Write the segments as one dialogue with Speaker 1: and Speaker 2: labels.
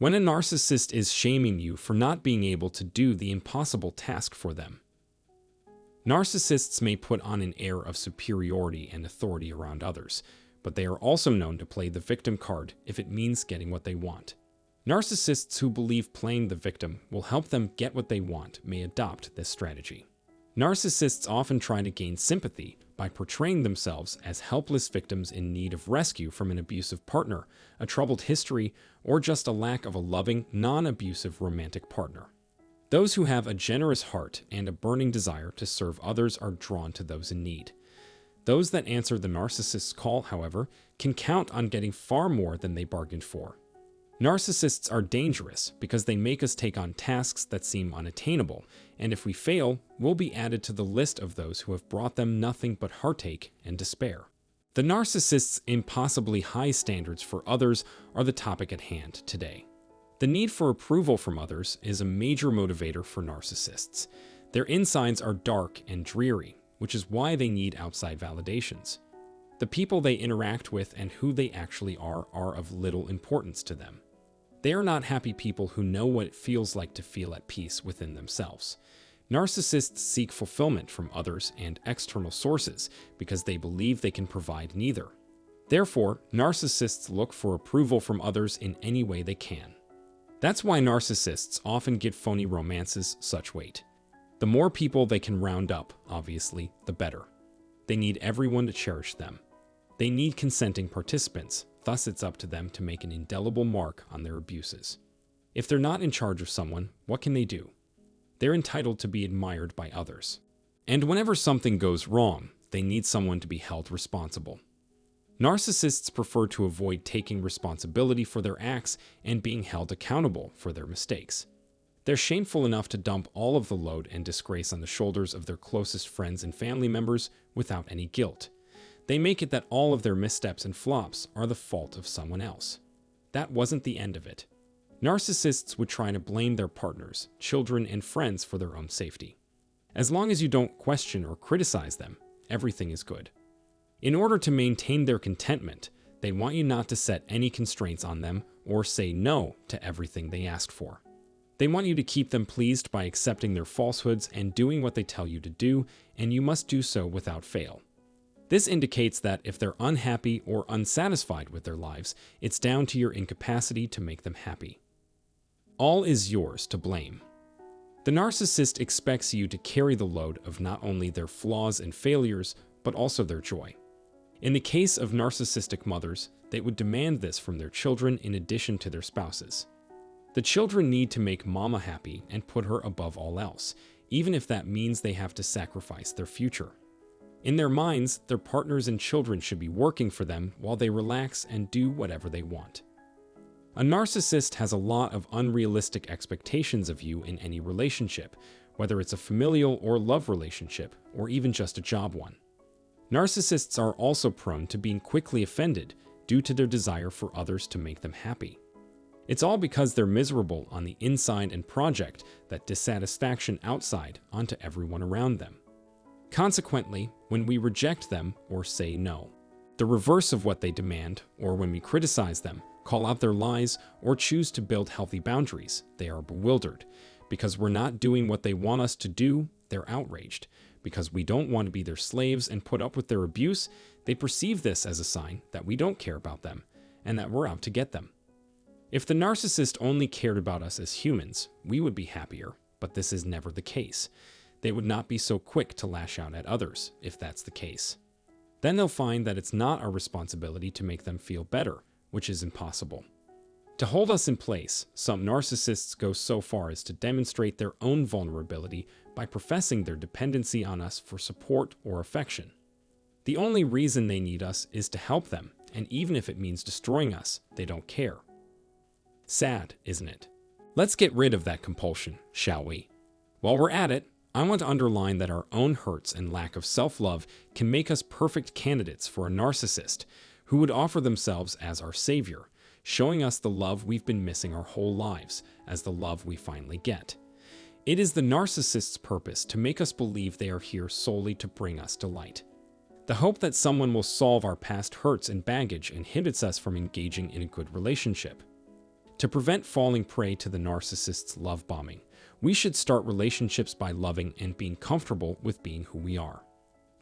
Speaker 1: When a narcissist is shaming you for not being able to do the impossible task for them. Narcissists may put on an air of superiority and authority around others, but they are also known to play the victim card if it means getting what they want. Narcissists who believe playing the victim will help them get what they want may adopt this strategy. Narcissists often try to gain sympathy by portraying themselves as helpless victims in need of rescue from an abusive partner, a troubled history, or just a lack of a loving, non-abusive romantic partner. Those who have a generous heart and a burning desire to serve others are drawn to those in need. Those that answer the narcissist's call, however, can count on getting far more than they bargained for. Narcissists are dangerous because they make us take on tasks that seem unattainable, and if we fail, we'll be added to the list of those who have brought them nothing but heartache and despair. The narcissist's impossibly high standards for others are the topic at hand today. The need for approval from others is a major motivator for narcissists. Their insides are dark and dreary, which is why they need outside validations. The people they interact with and who they actually are of little importance to them. They are not happy people who know what it feels like to feel at peace within themselves. Narcissists seek fulfillment from others and external sources because they believe they can provide neither. Therefore, narcissists look for approval from others in any way they can. That's why narcissists often give phony romances such weight. The more people they can round up, obviously, the better. They need everyone to cherish them. They need consenting participants, thus it's up to them to make an indelible mark on their abuses. If they're not in charge of someone, what can they do? They're entitled to be admired by others. And whenever something goes wrong, they need someone to be held responsible. Narcissists prefer to avoid taking responsibility for their acts and being held accountable for their mistakes. They're shameful enough to dump all of the load and disgrace on the shoulders of their closest friends and family members without any guilt. They make it that all of their missteps and flops are the fault of someone else. That wasn't the end of it. Narcissists would try to blame their partners, children, and friends for their own safety. As long as you don't question or criticize them, everything is good. In order to maintain their contentment, they want you not to set any constraints on them or say no to everything they ask for. They want you to keep them pleased by accepting their falsehoods and doing what they tell you to do, and you must do so without fail. This indicates that if they're unhappy or unsatisfied with their lives, it's down to your incapacity to make them happy. All is yours to blame. The narcissist expects you to carry the load of not only their flaws and failures, but also their joy. In the case of narcissistic mothers, they would demand this from their children in addition to their spouses. The children need to make mama happy and put her above all else, even if that means they have to sacrifice their future. In their minds, their partners and children should be working for them while they relax and do whatever they want. A narcissist has a lot of unrealistic expectations of you in any relationship, whether it's a familial or love relationship, or even just a job one. Narcissists are also prone to being quickly offended due to their desire for others to make them happy. It's all because they're miserable on the inside and project that dissatisfaction outside onto everyone around them. Consequently, when we reject them or say no, the reverse of what they demand, or when we criticize them, call out their lies, or choose to build healthy boundaries, they are bewildered. Because we're not doing what they want us to do, they're outraged. Because we don't want to be their slaves and put up with their abuse, they perceive this as a sign that we don't care about them, and that we're out to get them. If the narcissist only cared about us as humans, we would be happier, but this is never the case. They would not be so quick to lash out at others, if that's the case. Then they'll find that it's not our responsibility to make them feel better, which is impossible. To hold us in place, some narcissists go so far as to demonstrate their own vulnerability by professing their dependency on us for support or affection. The only reason they need us is to help them, and even if it means destroying us, they don't care. Sad, isn't it? Let's get rid of that compulsion, shall we? While we're at it, I want to underline that our own hurts and lack of self-love can make us perfect candidates for a narcissist who would offer themselves as our savior, showing us the love we've been missing our whole lives as the love we finally get. It is the narcissist's purpose to make us believe they are here solely to bring us delight. The hope that someone will solve our past hurts and baggage inhibits us from engaging in a good relationship. To prevent falling prey to the narcissist's love bombing, we should start relationships by loving and being comfortable with being who we are.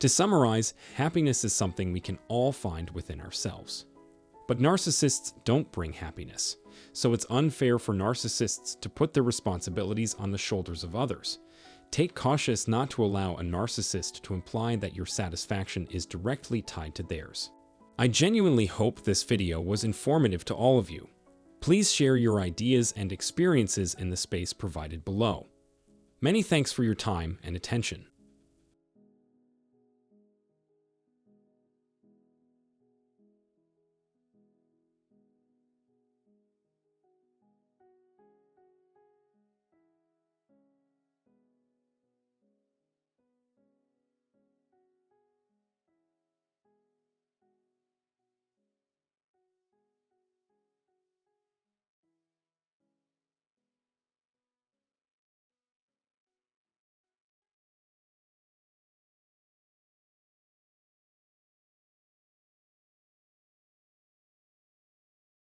Speaker 1: To summarize, happiness is something we can all find within ourselves. But narcissists don't bring happiness, so it's unfair for narcissists to put their responsibilities on the shoulders of others. Take cautious not to allow a narcissist to imply that your satisfaction is directly tied to theirs. I genuinely hope this video was informative to all of you. Please share your ideas and experiences in the space provided below. Many thanks for your time and attention.